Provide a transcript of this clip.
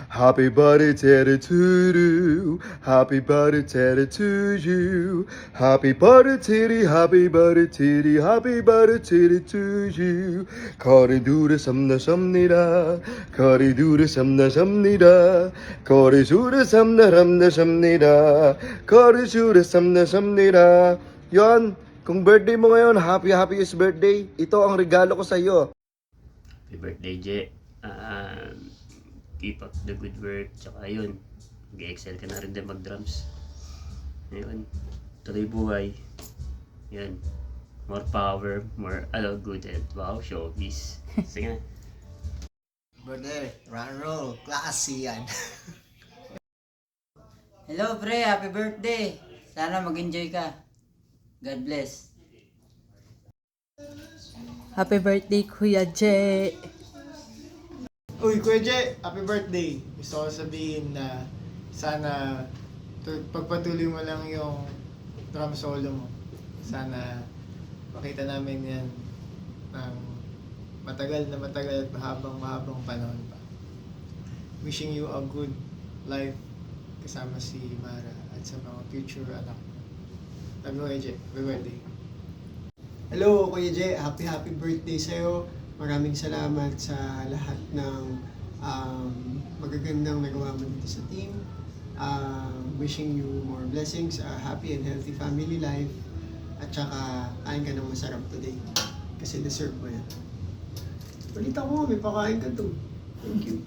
Happy birthday to you. Happy birthday to you. Happy birthday, happy birthday, happy birthday to you. 거리두르 삼나섭니다. 거리두르 삼나섭니다. 거리두르 삼나섭니다. 거리두르 삼나섭니다. Yon, kung birthday mo ngayon, happiest birthday. Ito ang regalo ko sa iyo. Happy birthday, Je. Keep up the good work. Tsaka yun, mag-excel ka na rin din mag-drums. Ayun, tuloy buhay. Yan. More power, more good health. Wow, showbiz. Sige na. Brother, rock and roll, classy yan. Hello pre, happy birthday! Sana mag-enjoy ka. God bless. Happy birthday, Kuya Jay! Uy, Kuya Jay, happy birthday! Gusto ko sabihin na sana pagpatuloy mo lang yung drum solo mo. Sana makita namin yan ng matagal at mahabang panahon pa. Wishing you a good life kasama si Mara at sa mga future anak mo. Love you, Kuya Jay. Happy birthday. Hello, Kuya Jay. Happy birthday sa'yo. Maraming salamat sa lahat ng magagandang nagawa mo dito sa team. Wishing you more blessings, a happy and healthy family life. At saka, kain ka ng masarap today. Kasi deserve mo yan. Balita ko, may pakain ka to. Thank you.